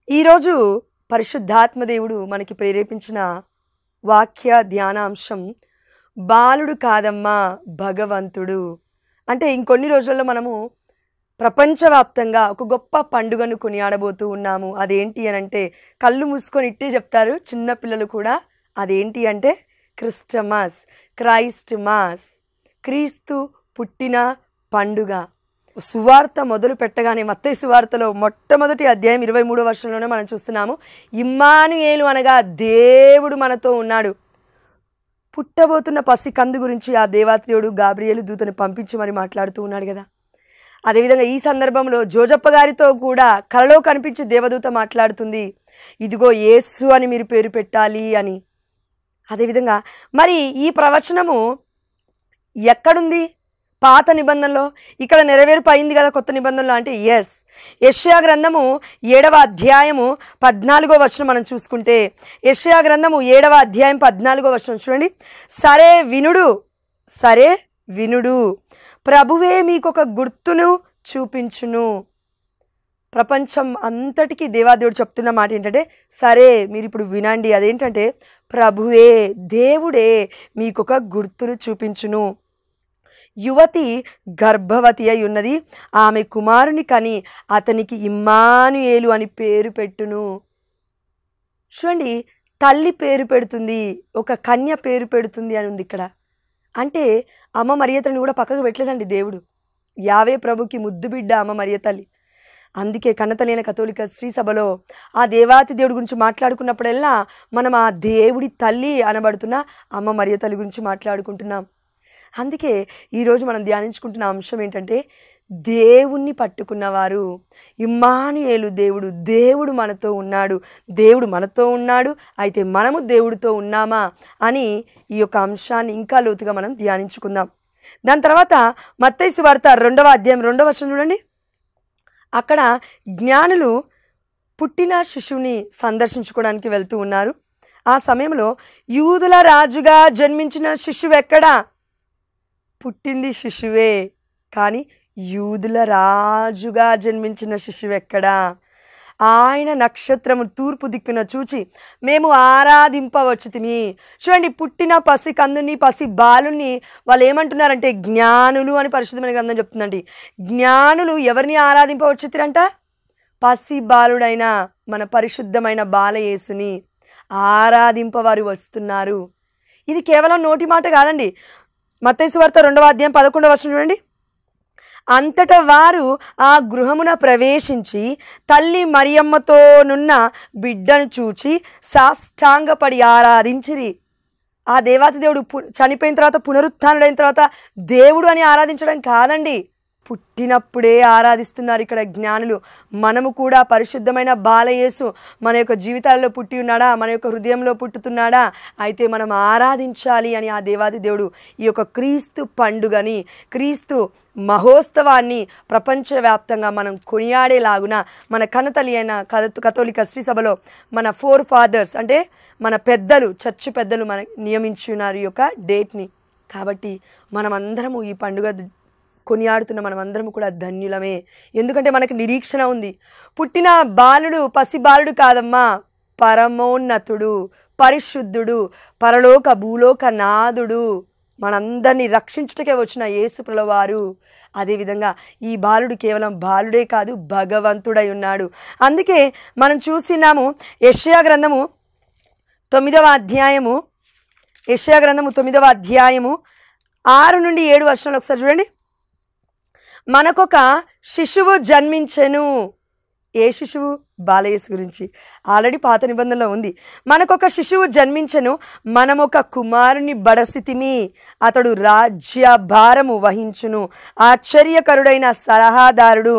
ఈరోజు పరిశుద్ధాత్మ దేవుడు మనకి ప్రేరేపించిన వాక్య ధ్యానాంశం బాలుడు కాదమ్మా భగవంతుడు. అంటే ఇంకొన్ని రోజుల్లో మనము ప్రపంచవ్యాప్తంగా ఒక గొప్ప పండుగను కొనియాడబోతూ ఉన్నాము. అదేంటి అని అంటే కళ్ళు మూసుకొని ఇట్టే చెప్తారు చిన్నపిల్లలు కూడా. అదేంటి అంటే క్రిస్టమస్, క్రైస్ట్ మాస్, క్రీస్తు పుట్టిన పండుగ. సువార్త మొదలు పెట్టగానే మత్తయి సువార్తలో మొట్టమొదటి అధ్యాయం 23వ వచనంలోనే మనం చూస్తున్నాము, ఇమ్మానుయేలు అనగా దేవుడు మనతో ఉన్నాడు. పుట్టబోతున్న పసి కందు గురించి ఆ దేవాతి దేవుడు గాబ్రియేలు దూతను పంపించి మరి మాట్లాడుతూ ఉన్నాడు కదా. అదేవిధంగా ఈ సందర్భంలో జోజప్ప గారితో కూడా కలలో కనిపించి దేవదూత మాట్లాడుతుంది, ఇదిగో యేసు అని మీరు పేరు పెట్టాలి అని. అదేవిధంగా మరి ఈ ప్రవచనము ఎక్కడుంది? పాత నిబంధనలో. ఇక్కడ నెరవేర్పు అయింది కదా కొత్త నిబంధనలో అంటే ఎస్. యెషయా గ్రంథము 7వ అధ్యాయము 14వ వచనం మనం చూసుకుంటే, యెషయా గ్రంథము 7వ అధ్యాయం 14వ వచనం చూడండి. సరే వినుడు, ప్రభువే మీకొక గుర్తును చూపించును. ప్రపంచం అంతటికీ దేవాదేవుడు చెప్తున్న మాట ఏంటంటే, సరే మీరు ఇప్పుడు వినండి. అదేంటంటే ప్రభువే దేవుడే మీకొక గుర్తును చూపించును. యువతి గర్భవతి అయి ఉన్నది, ఆమె కుమారుని కని అతనికి ఇమ్మానుయేలు అని పేరు పెట్టును. చూడండి, తల్లి పేరు పెడుతుంది, ఒక కన్య పేరు పెడుతుంది అని ఉంది ఇక్కడ. అంటే అమ్మ మరియతల్ని కూడా పక్కకు పెట్టలేదండి దేవుడు. యావే ప్రభుకి ముద్దు బిడ్డ అమ్మ మరియ తల్లి. అందుకే కన్నతలైన కథోలిక శ్రీ సభలో ఆ దేవాతి దేవుడి గురించి మాట్లాడుకున్నప్పుడల్లా మనం ఆ దేవుడి తల్లి అనబడుతున్న అమ్మ మరియ తల్లి గురించి మాట్లాడుకుంటున్నాం. అందుకే ఈరోజు మనం ధ్యానించుకుంటున్న అంశం ఏంటంటే, దేవుణ్ణి పట్టుకున్నవారు ఇమ్మానుయేలు దేవుడు మనతో ఉన్నాడు, దేవుడు మనతో ఉన్నాడు, అయితే మనము దేవుడితో ఉన్నామా అని ఈ యొక్క అంశాన్ని ఇంకా లోతుగా మనం ధ్యానించుకుందాం. దాని తర్వాత మత్తయి సువార్త 2వ అధ్యాయం 2వ వచనం చూడండి. అక్కడ జ్ఞానులు పుట్టిన శిశువుని సందర్శించుకోవడానికి వెళ్తూ ఉన్నారు. ఆ సమయంలో యూదుల రాజుగా జన్మించిన శిశువు ఎక్కడా? పుట్టింది శిశువే, కానీ యూదుల రాజుగా జన్మించిన శిశువు ఎక్కడా? ఆయన నక్షత్రము తూర్పు దిక్కున చూచి మేము ఆరాధింపవచ్చుతిమి. చూడండి, పుట్టిన పసి కందుని పసి బాలుని వాళ్ళు ఏమంటున్నారంటే జ్ఞానులు అని పరిశుద్ధమైన గ్రంథం చెప్తుందండి. జ్ఞానులు ఎవరిని ఆరాధింపవచ్చుతిరంట? పసి బాలుడైన మన పరిశుద్ధమైన బాలయేసుని ఆరాధింపవారు వస్తున్నారు. ఇది కేవలం నోటి మాట కాదండి. మత్తయి సువార్త 2వ అధ్యాయం 11వ వచనం చూడండి. అంతటా వారు ఆ గృహమున ప్రవేశించి తల్లి మరియమ్మతోనున్న బిడ్డను చూచి సాష్టాంగపడి ఆరాధించిరి. ఆ దేవాతి దేవుడు చనిపోయిన తర్వాత పునరుత్థానుడైన తర్వాత దేవుడు అని ఆరాధించడం కాదండి, పుట్టినప్పుడే ఆరాధిస్తున్నారు ఇక్కడ జ్ఞానులు. మనము కూడా పరిశుద్ధమైన బాలయేసు మన యొక్క జీవితాల్లో పుట్టి ఉన్నాడా, మన యొక్క హృదయంలో పుట్టుతున్నాడా, అయితే మనం ఆరాధించాలి అని ఆ దేవాది దేవుడు ఈ యొక్క క్రీస్తు పండుగని, క్రీస్తు మహోత్సవాన్ని ప్రపంచవ్యాప్తంగా మనం కొనియాడేలాగున మన కన్నతల్లి అయిన కథోలిక శ్రీ సభలో మన 4 ఫాదర్స్ అంటే మన పెద్దలు, చర్చి పెద్దలు మనకి నియమించి ఉన్నారు ఈ యొక్క డేట్ని. కాబట్టి మనమందరము ఈ పండుగ కొనియాడుతున్న మనమందరం కూడా ధన్యులమే. ఎందుకంటే మనకు నిరీక్షణ ఉంది. పుట్టిన బాలుడు పసి బాలుడు కాదమ్మా, పరమోన్నతుడు, పరిశుద్ధుడు, పరలోక భూలోక నాథుడు, మనందరినీ రక్షించుటకే వచ్చిన యేసు ప్రభువారు. అదేవిధంగా ఈ బాలుడు కేవలం బాలుడే కాదు, భగవంతుడై ఉన్నాడు. అందుకే మనం చూసినాము యెషయా గ్రంథము 9వ అధ్యాయము 6 నుండి 7 వచనాలు ఒకసారి చూడండి. మనకొక శిశువు జన్మించెను. ఏ శిశువు? బాలయేసు గురించి ఆల్రెడీ పాత నిబంధనలో ఉంది. మనకొక శిశువు జన్మించెను, మనమొక కుమారుని బడసితిమి, అతడు రాజ్య భారము వహించును. ఆశ్చర్యకరుడైన సలహాదారుడు,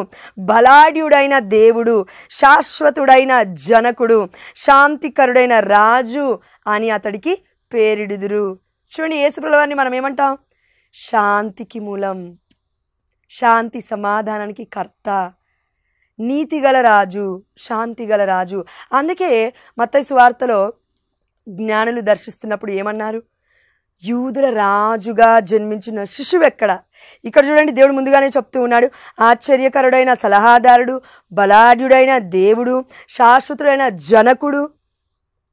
బలాఢ్యుడైన దేవుడు, శాశ్వతుడైన జనకుడు, శాంతికరుడైన రాజు అని అతడికి పేరిడుదురు. చూడండి, యేసు ప్రభువారిని మనం ఏమంటాం? శాంతికి మూలం, శాంతి సమాధానానికి కర్త, నీతిగల రాజు, శాంతిగల రాజు. అందుకే మత్తయి సువార్తలో జ్ఞానులు దర్శిస్తున్నప్పుడు ఏమన్నారు? యూదుల రాజుగా జన్మించిన శిశువు ఎక్కడ? ఇక్కడ చూడండి, దేవుడు ముందుగానే చెప్తూ ఉన్నాడు, ఆశ్చర్యకరుడైన సలహాదారుడు, బలాఢ్యుడైన దేవుడు, శాశ్వతుడైన జనకుడు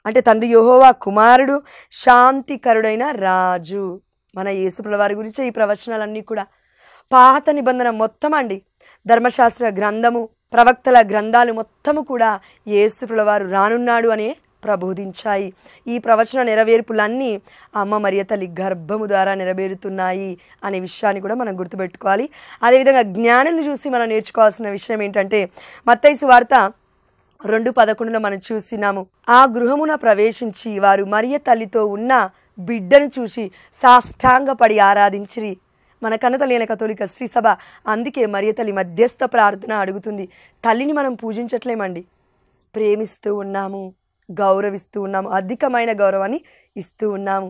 అంటే తండ్రి యెహోవా కుమారుడు, శాంతికరుడైన రాజు. మన యేసుప్రభుల వారి గురించి ఈ ప్రవచనాలన్నీ కూడా పాత నిబంధన మొత్తం అండి, ధర్మశాస్త్ర గ్రంథము, ప్రవక్తల గ్రంథాలు మొత్తము కూడా యేసుప్రభుల వారు రానున్నాడు అనే ప్రబోధించాయి. ఈ ప్రవచన నెరవేర్పులన్నీ అమ్మ మరియ తల్లి గర్భము ద్వారా నెరవేరుతున్నాయి అనే విషయాన్ని కూడా మనం గుర్తుపెట్టుకోవాలి. అదేవిధంగా జ్ఞానాన్ని చూసి మనం నేర్చుకోవాల్సిన విషయం ఏంటంటే, మత్తయి సువార్త 2:11 మనం చూసినాము, ఆ గృహమున ప్రవేశించి వారు మరియ తల్లితో ఉన్న బిడ్డను చూసి సాష్టాంగపడి ఆరాధించిరి. మన కన్నతల్లి అయిన కథోలిక శ్రీ సభ అందుకే మరియ తల్లి మధ్యస్థ ప్రార్థన అడుగుతుంది. తల్లిని మనం పూజించట్లేమండి, ప్రేమిస్తూ ఉన్నాము, గౌరవిస్తూ ఉన్నాము, అధికమైన గౌరవాన్ని ఇస్తూ ఉన్నాము.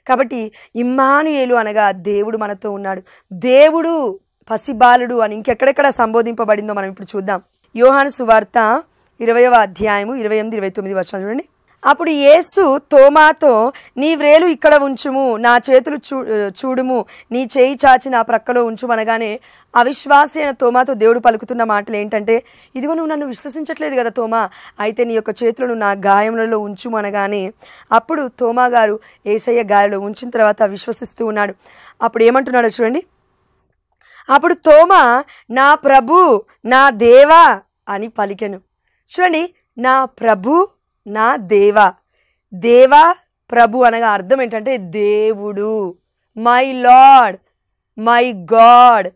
కాబట్టి ఇమ్మానుయేలు అనగా దేవుడు మనతో ఉన్నాడు, దేవుడు పసిబాలుడు అని ఇంకెక్కడెక్కడ సంబోధింపబడిందో మనం ఇప్పుడు చూద్దాం. యోహాను సువార్త 20వ అధ్యాయము 28-29 వర్షాలు చూడండి. అప్పుడు యేసు తోమాతో, నీ వ్రేలు ఇక్కడ ఉంచుము, నా చేతులు చూడుము, నీ చేయి చాచి నా ప్రక్కలో ఉంచుమనగానే అవిశ్వాసి అయిన తోమాతో దేవుడు పలుకుతున్న మాటలు ఏంటంటే, ఇదిగో నువ్వు నన్ను విశ్వసించట్లేదు కదా తోమా, అయితే నీ యొక్క చేతులను నా గాయములలో ఉంచుమనగానే అప్పుడు తోమా గారు యేసయ్య గాయలో ఉంచిన తర్వాత విశ్వసిస్తూ ఉన్నాడు. అప్పుడు ఏమంటున్నాడో చూడండి. అప్పుడు తోమా, నా ప్రభు, నా దేవా అని పలికెను. చూడండి, నా ప్రభు, నా దేవా. దేవా ప్రభు అనగా అర్థం ఏంటంటే దేవుడు, my lord, my God.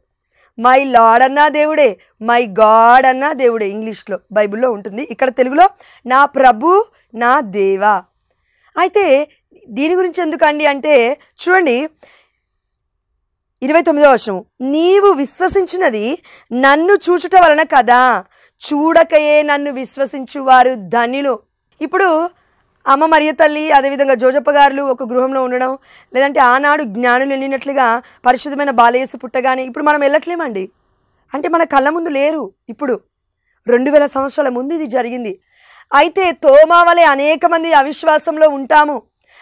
My lord అన్నా దేవుడే, మై గాడ్ అన్నా దేవుడే. ఇంగ్లీష్లో బైబిల్లో ఉంటుంది, ఇక్కడ తెలుగులో నా ప్రభు, నా దేవా. అయితే దీని గురించి ఎందుకండి అంటే చూడండి 29వ వచనం, నీవు విశ్వసించినది నన్ను చూచుట వలన కదా, చూడకయే నన్ను విశ్వసించువారు ధన్యులు. ఇప్పుడు అమ్మ మరియ తల్లి అదేవిధంగా జోజప్ప గారు ఒక గృహంలో ఉండడం, లేదంటే ఆనాడు జ్ఞానులు వెళ్ళినట్లుగా పరిశుద్ధమైన బాలయేసు పుట్టగానే ఇప్పుడు మనం వెళ్ళట్లేమండి. అంటే మన కళ్ళ ముందు లేరు. ఇప్పుడు 2000 సంవత్సరాల ముందు ఇది జరిగింది. అయితే తోమా వలె అనేక మంది అవిశ్వాసంలో ఉంటాము.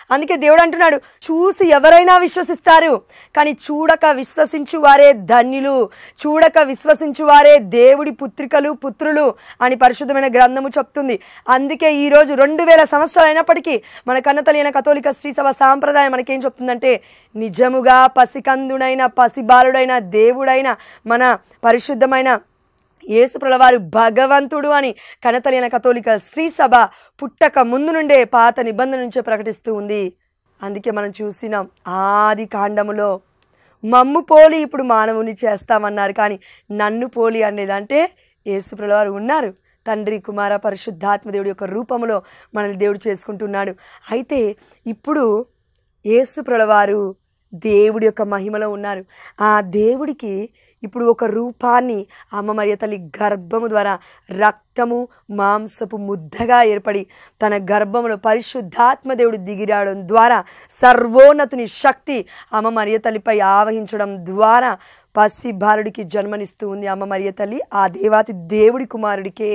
అందుకే దేవుడు అంటున్నాడు, చూసి ఎవరైనా విశ్వసిస్తారు, కానీ చూడక విశ్వసించు వారే ధన్యులు, చూడక విశ్వసించు వారే దేవుడి పుత్రికలు పుత్రులు అని పరిశుద్ధమైన గ్రంథము చెప్తుంది. అందుకే ఈరోజు 2000 సంవత్సరాలు అయినప్పటికీ మన కన్నతల్లి అయిన కథోలిక శ్రీ సభ సాంప్రదాయం మనకేం చెప్తుందంటే, నిజముగా పసికందుడైన పసిబాలుడైన దేవుడైన మన పరిశుద్ధమైన యేసుప్రభుల వారు భగవంతుడు అని కన్నతల్లి అయిన కథోలిక శ్రీ సభ పుట్టక ముందు నుండే పాత నిబంధన నుంచే ప్రకటిస్తూ ఉంది. అందుకే మనం చూసినాం, ఆది కాండములో మమ్ము పోలి ఇప్పుడు మానవుని చేస్తామన్నారు, కానీ నన్ను పోలి అనేదంటే యేసుప్రభుల వారు ఉన్నారు. తండ్రి కుమార పరిశుద్ధాత్మ దేవుడి యొక్క రూపంలో మనల్ని దేవుడు చేసుకుంటున్నాడు. అయితే ఇప్పుడు యేసుప్రభుల వారు దేవుడి యొక్క మహిమలో ఉన్నారు. ఆ దేవుడికి ఇప్పుడు ఒక రూపాన్ని అమ్మ మరియ తల్లి గర్భము ద్వారా రక్తము మాంసపు ముద్దగా ఏర్పడి తన గర్భములో పరిశుద్ధాత్మ దేవుడు దిగిరావడం ద్వారా సర్వోన్నతుని శక్తి అమ్మ మరియ తల్లిపై ఆవహించడం ద్వారా పసి బాలుడికి జన్మనిస్తూ ఉంది అమ్మ మరియ తల్లి, ఆ దేవాతి దేవుడి కుమారుడికే.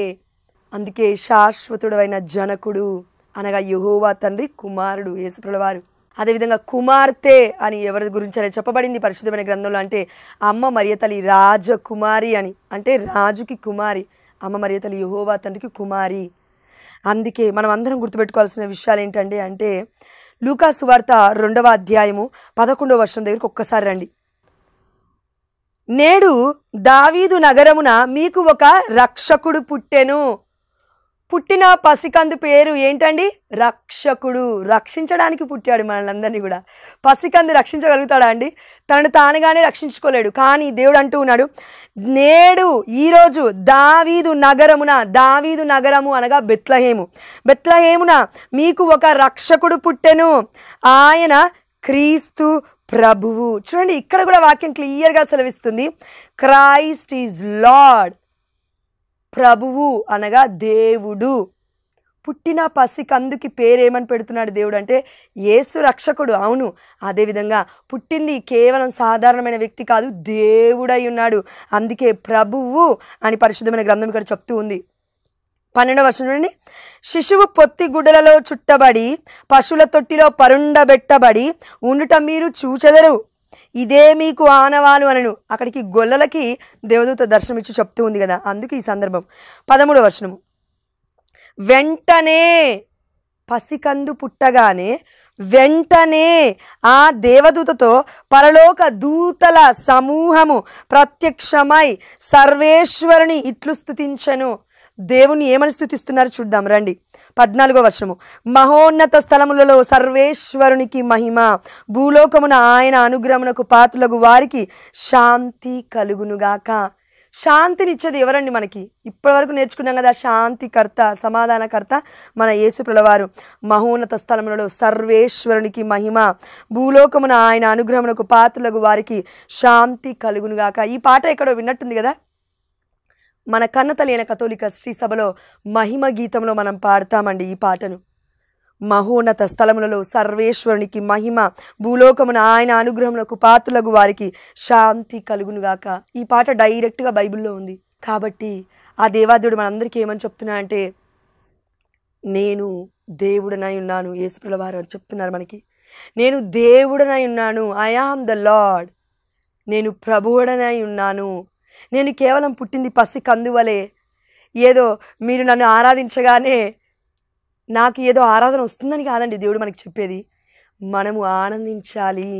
అందుకే శాశ్వతుడైన జనకుడు అనగా యెహోవా తండ్రి కుమారుడు యేసుప్రభుల వారు. అదేవిధంగా కుమార్తె అని ఎవరి గురించి అనేది చెప్పబడింది పరిశుద్ధమైన గ్రంథంలో అంటే అమ్మ మరియ తల్లి రాజకుమారి అని, అంటే రాజుకి కుమారి. అమ్మ మరియ తల్లి యెహోవా తండ్రికి కుమారి. అందుకే మనం అందరం గుర్తుపెట్టుకోవాల్సిన విషయాలు ఏంటంటే అంటే లూకా సువార్త 2వ అధ్యాయము 11వ వచనం దగ్గరికి ఒక్కసారి రండి. నేడు దావీదు నగరమున మీకు ఒక రక్షకుడు పుట్టెను. పుట్టిన పసికందు పేరు ఏంటండి? రక్షకుడు. రక్షించడానికి పుట్టాడు మనల్ని కూడా. పసికందు రక్షించగలుగుతాడా అండి? తనను తానుగానే రక్షించుకోలేడు. కానీ దేవుడు అంటూ ఉన్నాడు, నేడు ఈరోజు దావీదు నగరమున, దావీదు నగరము అనగా బెత్లహేము, బెత్లహేమున మీకు ఒక రక్షకుడు పుట్టెను, ఆయన క్రీస్తు ప్రభువు. చూడండి, ఇక్కడ కూడా వాక్యం క్లియర్గా సెలవిస్తుంది, క్రైస్ట్ ఈజ్ లార్డ్. ప్రభువు అనగా దేవుడు. పుట్టిన పసికందుకి పేరేమని పెడుతున్నాడు దేవుడు అంటే యేసు రక్షకుడు. అవును, అదేవిధంగా పుట్టింది కేవలం సాధారణమైన వ్యక్తి కాదు, దేవుడై ఉన్నాడు. అందుకే ప్రభువు అని పరిశుద్ధమైన గ్రంథం ఇక్కడ చెప్తూ ఉంది. 12వ వచనం చూడండి. శిశువు పొత్తి గుడ్డలలో చుట్టబడి పశువుల తొట్టిలో పరుండబెట్టబడి ఉండుట మీరు చూచెదరు, ఇదే మీకు ఆనవాలు అనను. అక్కడికి గొల్లలకి దేవదూత దర్శనమిచ్చి చెప్తూ ఉంది కదా, అందుకు ఈ సందర్భం. 13వ వచనము. వెంటనే పసికందు పుట్టగానే వెంటనే ఆ దేవదూతతో పరలోక దూతల సమూహము ప్రత్యక్షమై సర్వేశ్వరుని ఇట్లు స్తుతించెను. దేవుని ఏమని స్తుతిస్తున్నారు చూద్దాం రండి. 14వ వచనము. మహోన్నత స్థలములలో సర్వేశ్వరునికి మహిమ, భూలోకమున ఆయన అనుగ్రహమునకు పాత్రులకు వారికి శాంతి కలుగునుగాక. శాంతినిచ్చేది ఎవరండి మనకి? ఇప్పటివరకు నేర్చుకున్నాం కదా, శాంతికర్త, సమాధానకర్త మన యేసుప్రభుల వారు. మహోన్నత స్థలములలో సర్వేశ్వరునికి మహిమ, భూలోకమున ఆయన అనుగ్రహమునకు పాత్రులకు వారికి శాంతి కలుగునుగాక. ఈ పాట ఎక్కడో విన్నట్టుంది కదా. మన కన్నతల్లి అయిన కథోలిక శ్రీ సభలో మహిమ గీతంలో మనం పాడతామండి ఈ పాటను. మహోన్నత స్థలములలో సర్వేశ్వరునికి మహిమ, భూలోకమున ఆయన అనుగ్రహమునకు పాత్రులకు వారికి శాంతి కలుగునుగాక. ఈ పాట డైరెక్ట్గా బైబిల్లో ఉంది. కాబట్టి ఆ దేవాదేవుడు మనందరికీ ఏమని చెప్తున్నా అంటే, నేను దేవుడనై ఉన్నాను. యేసుప్రభుల వారు అని చెప్తున్నారు మనకి. నేను దేవుడనై ఉన్నాను, ఐ ఆమ్ ద లార్డ్. నేను ప్రభువుడనై ఉన్నాను. నేను కేవలం పుట్టింది పసి కందువలే, ఏదో మీరు నన్ను ఆరాధించగానే నాకు ఏదో ఆరాధన వస్తుందని కాదండి దేవుడు మనకి చెప్పేది. మనము ఆనందించాలి,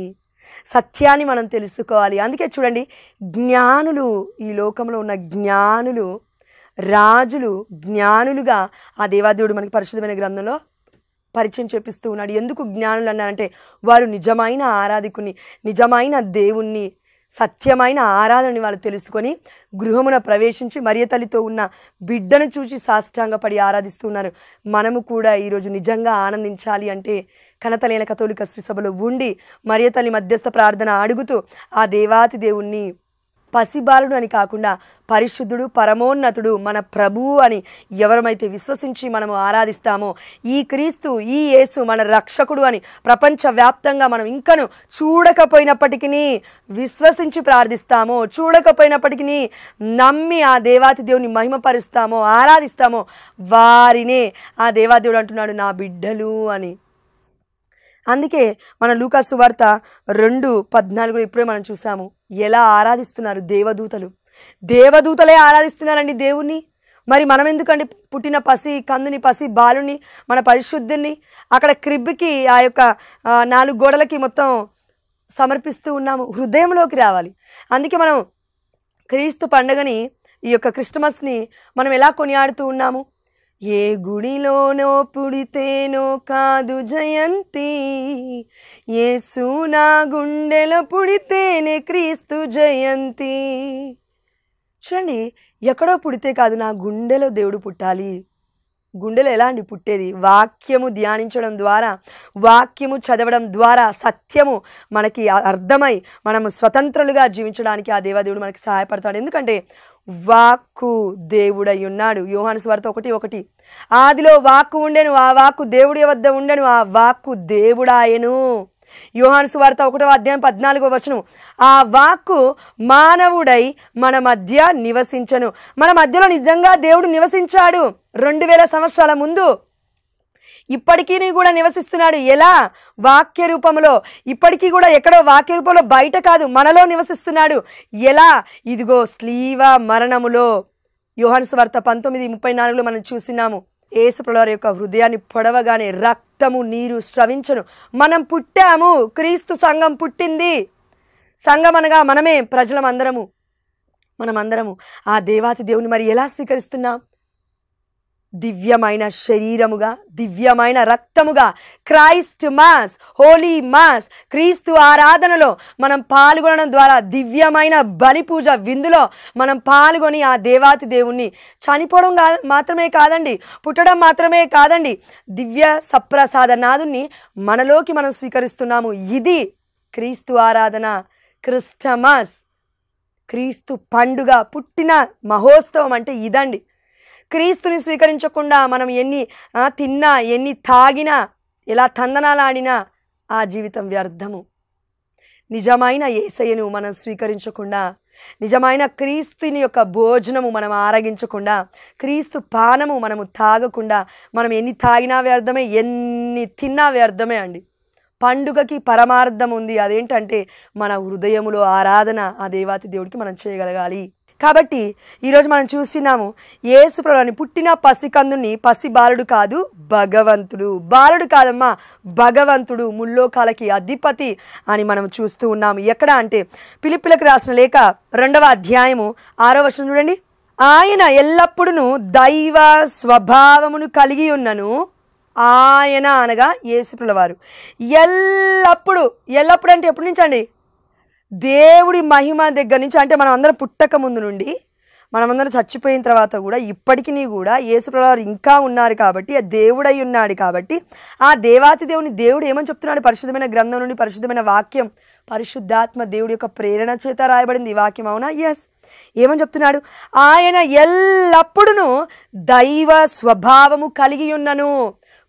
సత్యాన్ని మనం తెలుసుకోవాలి. అందుకే చూడండి, జ్ఞానులు, ఈ లోకంలో ఉన్న జ్ఞానులు, రాజులు జ్ఞానులుగా ఆ దేవాదేవుడు మనకి పరిశుద్ధమైన గ్రంథంలో పరిచయం చేపిస్తూ ఉన్నాడు. ఎందుకు జ్ఞానులు అన్నారంటే, వారు నిజమైన ఆరాధికుని, నిజమైన దేవుణ్ణి, సత్యమైన ఆరాధనని వాళ్ళు తెలుసుకొని గృహమున ప్రవేశించి మరియ తల్లితో ఉన్న బిడ్డను చూసి సాష్టాంగపడి ఆరాధిస్తున్నారు. మనము కూడా ఈరోజు నిజంగా ఆనందించాలి అంటే కనతలైన కథోలిక శ్రీ సభలో ఉండి మరియ తల్లి మధ్యస్థ ప్రార్థన అడుగుతూ ఆ దేవాతి దేవుణ్ణి పసిబాలుడు అని కాకుండా పరిశుద్ధుడు, పరమోన్నతుడు, మన ప్రభువు అని ఎవరమైతే విశ్వసించి మనము ఆరాధిస్తామో, ఈ క్రీస్తు, ఈ యేసు మన రక్షకుడు అని ప్రపంచవ్యాప్తంగా మనం ఇంకను చూడకపోయినప్పటికీ విశ్వసించి ప్రార్థిస్తామో, చూడకపోయినప్పటికీ నమ్మి ఆ దేవాతి దేవుని మహిమపరుస్తామో, ఆరాధిస్తామో, వారినే ఆ దేవాదేవుడు అంటున్నాడు నా బిడ్డలు అని. అందుకే మన లూకా సువార్త 2:14 ఇప్పుడే మనం చూసాము. ఎలా ఆరాధిస్తున్నారు దేవదూతలు. దేవదూతలే ఆరాధిస్తున్నారండి దేవుణ్ణి. మరి మనం ఎందుకండి పుట్టిన పసి కందుని, పసి బాలుని, మన పరిశుద్ధుని అక్కడ క్రిబ్కి, ఆ యొక్క 4 గోడలకి మొత్తం సమర్పిస్తూ ఉన్నాము. హృదయంలోకి రావాలి. అందుకే మనం క్రీస్తు పండుగని, ఈ యొక్క క్రిస్టమస్ని మనం ఎలా కొనియాడుతూ ఉన్నాము? ఏ గుడిలోనో పుడితేనో కాదు జయంతి, యేసు నా గుండెలో పుడితేనే క్రీస్తు జయంతి. చూడండి, ఎక్కడో పుడితే కాదు, నా గుండెలో దేవుడు పుట్టాలి. గుండెలో ఎలా అండి పుట్టేది? వాక్యము ధ్యానించడం ద్వారా, వాక్యము చదవడం ద్వారా సత్యము మనకి అర్థమై మనము స్వతంత్రులుగా జీవించడానికి ఆ దేవాదేవుడు మనకి సహాయపడతాడు. ఎందుకంటే వాక్కు దేవుడై ఉన్నాడు. యోహాను సువార్త 1:1 ఆదిలో వాక్కు ఉండెను, ఆ వాక్కు దేవుడి వద్ద ఉండెను, ఆ వాక్కు దేవుడాయెను. యోహాను సువార్త 1:14 ఆ వాక్కు మానవుడై మన మధ్య నివసించను. మన మధ్యలో నిజంగా దేవుడు నివసించాడు 2000 సంవత్సరాల ముందు. ఇప్పటికీ కూడా నివసిస్తున్నాడు. ఎలా? వాక్య రూపంలో. ఇప్పటికీ కూడా ఎక్కడో వాక్య రూపంలో, బయట కాదు, మనలో నివసిస్తున్నాడు. ఎలా? ఇదిగో స్లీవ మరణములో. యోహాను సువార్త 19:34 మనం చూసినాము. యేసు ప్రభువారి యొక్క హృదయాన్ని పొడవగానే రక్తము నీరు స్రవించను. మనం పుట్టాము, క్రీస్తు సంఘం పుట్టింది. సంఘం అనగా మనమే, ప్రజలమందరము, మనమందరము ఆ దేవాతి దేవుని మరి ఎలా స్వీకరిస్తున్నాం? దివ్యమైన శరీరముగా, దివ్యమైన రక్తముగా, క్రైస్ట్ మాస్, హోలీ మాస్, క్రీస్తు ఆరాధనలో మనం పాల్గొనడం ద్వారా, దివ్యమైన బలి పూజ విందులో మనం పాల్గొని ఆ దేవాతి దేవుణ్ణి చనిపోవడం మాత్రమే కాదండి, పుట్టడం మాత్రమే కాదండి, దివ్య సప్రసాదనాథుని మనలోకి మనం స్వీకరిస్తున్నాము. ఇది క్రీస్తు ఆరాధన, క్రిస్టమస్, క్రీస్తు పండుగ, పుట్టిన మహోత్సవం అంటే ఇదండి. క్రీస్తుని స్వీకరించకుండా మనం ఎన్ని తిన్నా, ఎన్ని తాగినా, ఎలా తందనాలాడినా ఆ జీవితం వ్యర్థము. నిజమైన యేసయ్యను మనం స్వీకరించకుండా, నిజమైన క్రీస్తుని యొక్క భోజనము మనం ఆరగించకుండా, క్రీస్తు పానము మనము తాగకుండా, మనం ఎన్ని తాగినా వ్యర్థమే, ఎన్ని తిన్నా వ్యర్థమే అండి. పండుగకి పరమార్థం ఉంది. అదేంటంటే మన హృదయములో ఆరాధన ఆ దేవాతి దేవుడికి మనం చేయగలగాలి. కాబట్టి ఈరోజు మనం చూస్తున్నాము, యేసు ప్రభువుని పుట్టిన పసికందుని, పసి బాలుడు కాదు భగవంతుడు, బాలుడు కాదమ్మా భగవంతుడు, ముల్లోకాలకి అధిపతి అని మనం చూస్తూ ఉన్నాము. ఎక్కడ అంటే ఫిలిప్పీలకు రాసిన లేఖ 2వ అధ్యాయము 6వ వచనం చూడండి. ఆయన ఎల్లప్పుడూ దైవ స్వభావమును కలిగి ఉన్నను. ఆయన అనగా యేసు ప్రభువారు ఎల్లప్పుడు అంటే ఎప్పటి నుంచి అండి? దేవుడి మహిమ దగ్గర నుంచి, అంటే మనం అందరం పుట్టక ముందు నుండి, మనమందరం చచ్చిపోయిన తర్వాత కూడా ఇప్పటికీ కూడా యేసు ప్రభువారు ఇంకా ఉన్నారు కాబట్టి, ఆ దేవుడై ఉన్నాడు కాబట్టి, ఆ దేవాతి దేవుని దేవుడు ఏమని చెప్తున్నాడు? పరిశుద్ధమైన గ్రంథం నుండి, పరిశుద్ధమైన వాక్యం, పరిశుద్ధాత్మ దేవుడి యొక్క ప్రేరణ చేత రాయబడింది ఈ వాక్యం. అవునా? ఎస్. ఏమని చెప్తున్నాడు? ఆయన ఎల్లప్పుడూ దైవ స్వభావము కలిగి ఉన్నను.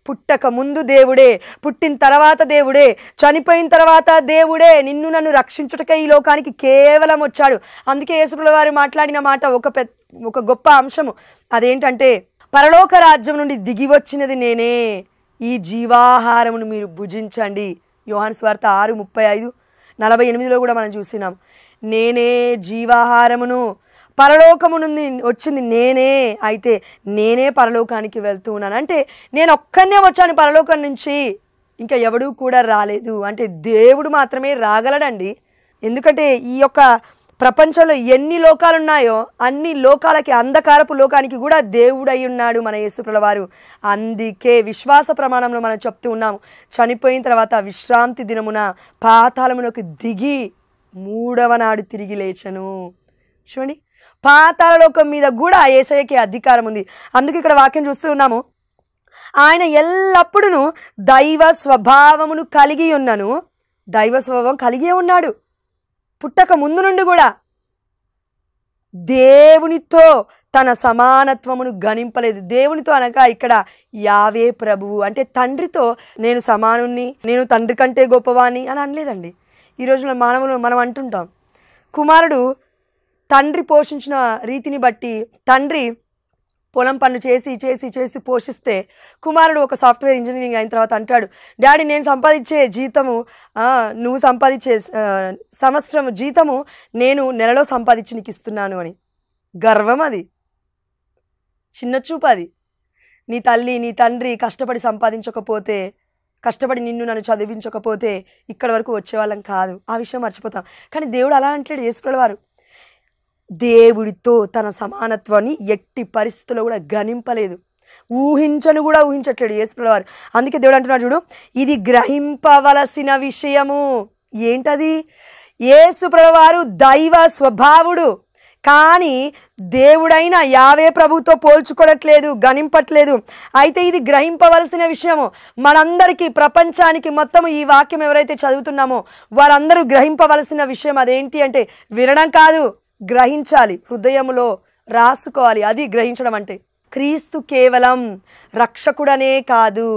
పుట్టక ముందు దేవుడే, పుట్టిన తర్వాత దేవుడే, చనిపోయిన తర్వాత దేవుడే, నిన్ను నన్ను రక్షించుటకై ఈ లోకానికి కేవలం వచ్చాడు. అందుకే యేసుప్రభువు వారు మాట్లాడిన మాట ఒక గొప్ప అంశము. అదేంటంటే, పరలోక రాజ్యం నుండి దిగి వచ్చినది నేనే, ఈ జీవాహారమును మీరు భుజించండి. యోహాను సువార్త 6:35-48లో కూడా మనం చూసినాం. నేనే జీవాహారమును, పరలోకము నుండి వచ్చింది నేనే, అయితే నేనే పరలోకానికి వెళ్తూ ఉన్నాను. అంటే నేను ఒక్కనే వచ్చాను పరలోకం నుంచి, ఇంకా ఎవడూ కూడా రాలేదు. అంటే దేవుడు మాత్రమే రాగలడండి. ఎందుకంటే ఈ యొక్క ప్రపంచంలో ఎన్ని లోకాలు ఉన్నాయో అన్ని లోకాలకి, అంధకారపు లోకానికి కూడా దేవుడు అయి ఉన్నాడు మన యేసుప్రభువు వారు. అందుకే విశ్వాస ప్రమాణంలో మనం చెప్తూ ఉన్నాము, చనిపోయిన తర్వాత విశ్రాంతి దినమున పాతాళమునకు దిగి 3వ నాడు తిరిగి లేచను. చూడండి, పాతాళలోకం మీద కూడా యేసయ్యకి అధికారం ఉంది. అందుకే ఇక్కడ వాక్యం చూస్తూ ఉన్నాము, ఆయన ఎల్లప్పుడూ దైవ స్వభావమును కలిగి ఉన్నను. దైవ స్వభావం కలిగే ఉన్నాడు పుట్టక ముందు నుండి కూడా. దేవునితో తన సమానత్వమును గణింపలేదు. దేవునితో అనగా ఇక్కడ యావే ప్రభువు, అంటే తండ్రితో నేను సమానుణ్ణి, నేను తండ్రి కంటే గొప్పవాణ్ణి అని అనలేదండి. ఈ రోజున మానవులు మనం అంటుంటాం, కుమారుడు తండ్రి పోషించిన రీతిని బట్టి, తండ్రి పొలం పనులు చేసి చేసి చేసి పోషిస్తే, కుమారుడు ఒక సాఫ్ట్వేర్ ఇంజనీరింగ్ అయిన తర్వాత అంటాడు, డాడీ నేను సంపాదించే జీతము నువ్వు సంపాదించే సంవత్సరం జీతము నేను నెలలో సంపాదించి నీకు ఇస్తున్నాను అని. గర్వం అది, చిన్న చూపు అది. నీ తల్లి నీ తండ్రి కష్టపడి సంపాదించకపోతే, కష్టపడి నిన్ను నన్ను చదివించకపోతే ఇక్కడి వరకు వచ్చేవాళ్ళం కాదు. ఆ విషయం మర్చిపోతాం. కానీ దేవుడు అలా అంటాడు. యేసుప్రభువు వారు దేవుడితో తన సమానత్వాన్ని ఎట్టి పరిస్థితుల్లో కూడా గణింపలేదు, ఊహించట్లేడు యేసుప్రభువు వారు. అందుకే దేవుడు అంటున్నాడు చూడు, ఇది గ్రహింపవలసిన విషయము. ఏంటది? యేసుప్రభువు వారు దైవ స్వభావుడు, కానీ దేవుడైన యావే ప్రభుతో పోల్చుకోవట్లేదు, గణింపట్లేదు. అయితే ఇది గ్రహింపవలసిన విషయము. మనందరికీ, ప్రపంచానికి మొత్తం ఈ వాక్యం ఎవరైతే చదువుతున్నామో వారందరూ గ్రహింపవలసిన విషయం. అదేంటి అంటే వినడం కాదు, గ్రహించాలి, హృదయములో రాసుకోవాలి. అది గ్రహించడం అంటే. క్రీస్తు కేవలం రక్షకుడనే కాదు,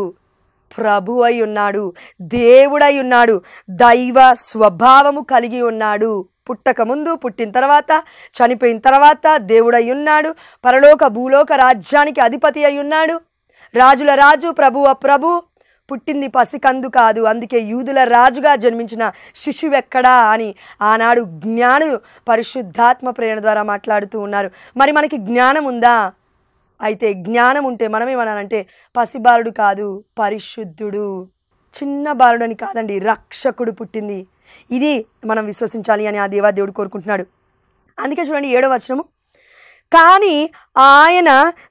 ప్రభు అయి ఉన్నాడు, దేవుడై ఉన్నాడు, దైవ స్వభావము కలిగి ఉన్నాడు. పుట్టక ముందు, పుట్టిన తర్వాత, చనిపోయిన తర్వాత దేవుడై ఉన్నాడు. పరలోక భూలోక రాజ్యానికి అధిపతి అయి ఉన్నాడు. రాజుల రాజు, ప్రభువ ప్రభు. పుట్టింది పసికందు కాదు. అందుకే యూదుల రాజుగా జన్మించిన శిశువెక్కడా అని ఆనాడు జ్ఞానులు పరిశుద్ధాత్మ ప్రేరణ ద్వారా మాట్లాడుతూ ఉన్నారు. మరి మనకి జ్ఞానం ఉందా? అయితే జ్ఞానం ఉంటే మనమేమనాలంటే పసిబాలుడు కాదు, పరిశుద్ధుడు, చిన్న బాలుడు అని కాదండి, రక్షకుడు పుట్టింది. ఇది మనం విశ్వసించాలి అని ఆ దేవాదేవుడు కోరుకుంటున్నాడు. అందుకే చూడండి 7వ వచనము, కానీ ఆయన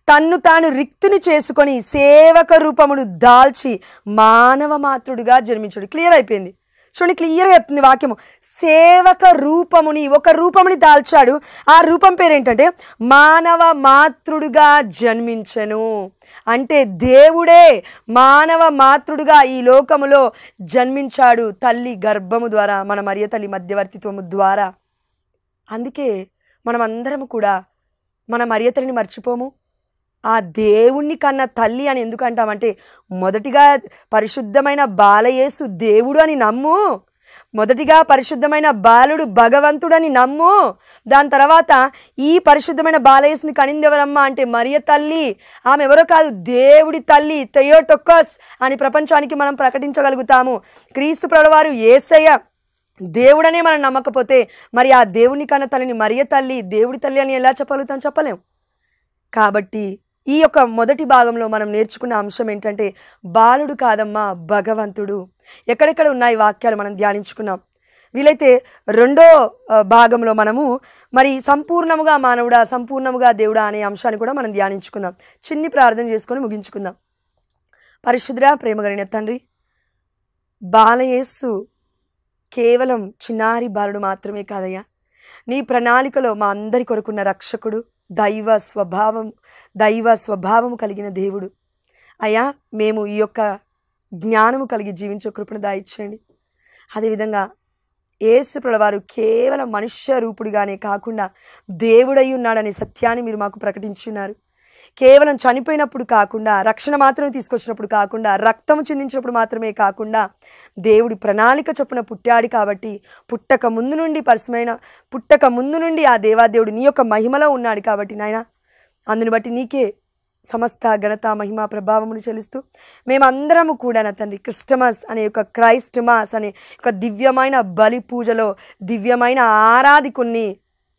తన్ను తాను రిక్తుని చేసుకొని సేవక రూపమును దాల్చి మానవ మాతృడుగా జన్మించాడు. క్లియర్ అయిపోయింది. చూడండి, క్లియర్గా చెప్తుంది వాక్యము. సేవక రూపముని, ఒక రూపముని దాల్చాడు. ఆ రూపం పేరేంటంటే మానవ మాతృడుగా జన్మించెను. అంటే దేవుడే మానవ మాతృడుగా ఈ లోకములో జన్మించాడు, తల్లి గర్భము ద్వారా, మన మరియ తల్లి మధ్యవర్తిత్వము ద్వారా. అందుకే మనమందరము కూడా మన మరియ తల్లిని మర్చిపోము. ఆ దేవుణ్ణి కన్న తల్లి అని ఎందుకు అంటామంటే, మొదటిగా పరిశుద్ధమైన బాలయేసు దేవుడు అని నమ్ము. మొదటిగా పరిశుద్ధమైన బాలుడు భగవంతుడని నమ్ము. దాని తర్వాత ఈ పరిశుద్ధమైన బాలయేసుని కనింది ఎవరమ్మా అంటే మరియ తల్లి. ఆమె ఎవరో కాదు, దేవుడి తల్లి, థెయోటోకస్ అని ప్రపంచానికి మనం ప్రకటించగలుగుతాము. క్రీస్తు ప్రభువారు యేసయ్య దేవుడనే మనం నమ్మకపోతే మరి ఆ దేవుని కన్న తల్లిని మరియ తల్లి, దేవుడి తల్లి అని ఎలా చెప్పగలుగుతాం? చెప్పలేం. కాబట్టి ఈ యొక్క మొదటి భాగంలో మనం నేర్చుకున్న అంశం ఏంటంటే బాలుడు కాదమ్మా భగవంతుడు. ఎక్కడెక్కడ ఉన్నాయి వాక్యాలు మనం ధ్యానించుకున్నాం. వీలైతే రెండో భాగంలో మనము మరి సంపూర్ణముగా మానవుడా సంపూర్ణముగా దేవుడా అనే అంశాన్ని కూడా మనం ధ్యానించుకుందాం. చిన్ని ప్రార్థన చేసుకొని ముగించుకుందాం. పరిశుద్ధ ప్రేమగలిగిన తండ్రి, బాలయేసు కేవలం చిన్నారి బాలుడు మాత్రమే కాదయ్యా, నీ ప్రణాళికలో మా అందరి కొరకున్న రక్షకుడు, దైవ స్వభావము కలిగిన దేవుడు. అయ్యా, మేము ఈ యొక్క జ్ఞానము కలిగి జీవించే కృపను దయచేయండి. అదేవిధంగా యేసు ప్రభువారు కేవలం మనుష్య రూపుడిగానే కాకుండా దేవుడై ఉన్నాడనే సత్యాన్ని మీరు మాకు ప్రకటించున్నారు. కేవలం చనిపోయినప్పుడు కాకుండా, రక్షణ మాత్రమే తీసుకొచ్చినప్పుడు కాకుండా, రక్తము చిందించినప్పుడు మాత్రమే కాకుండా దేవుడి ప్రణాళిక చొప్పున పుట్టాడు. కాబట్టి పుట్టక ముందు నుండి ఆ దేవాదేవుడు నీ యొక్క మహిమలో ఉన్నాడు. కాబట్టి నాయన, అందుని బట్టి నీకే సమస్త ఘనత మహిమ ప్రభావమును చెల్లిస్తూ మేమందరము కూడా నా తండ్రి క్రిస్టమస్ అనే యొక్క క్రైస్టమాస్ అనే ఒక దివ్యమైన బలి పూజలో దివ్యమైన ఆరాధికుణ్ణి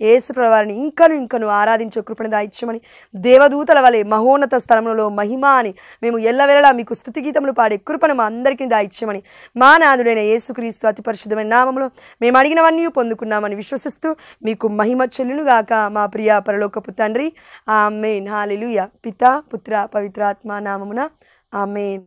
యేసు ప్రభువారిని ఇంకను ఆరాధించే కృపను దయచేయమని, దేవదూతల వలె మహోన్నత స్థలములలో మహిమ అని మేము ఎల్లవేళలా మీకు స్తుతి గీతములు పాడే కృపను మా అందరికీ దయచేయమని మా నాథుడైన యేసుక్రీస్తు అతి పరిశుద్ధమైన నామములో మేము అడిగినవన్నీ పొందుకున్నామని విశ్వసిస్తూ మీకు మహిమ చెల్లునుగాక మా ప్రియ పరలోకపు తండ్రి. ఆమేన్. హల్లెలూయా. పితా పుత్ర పవిత్రాత్మ నామమున ఆమేన్.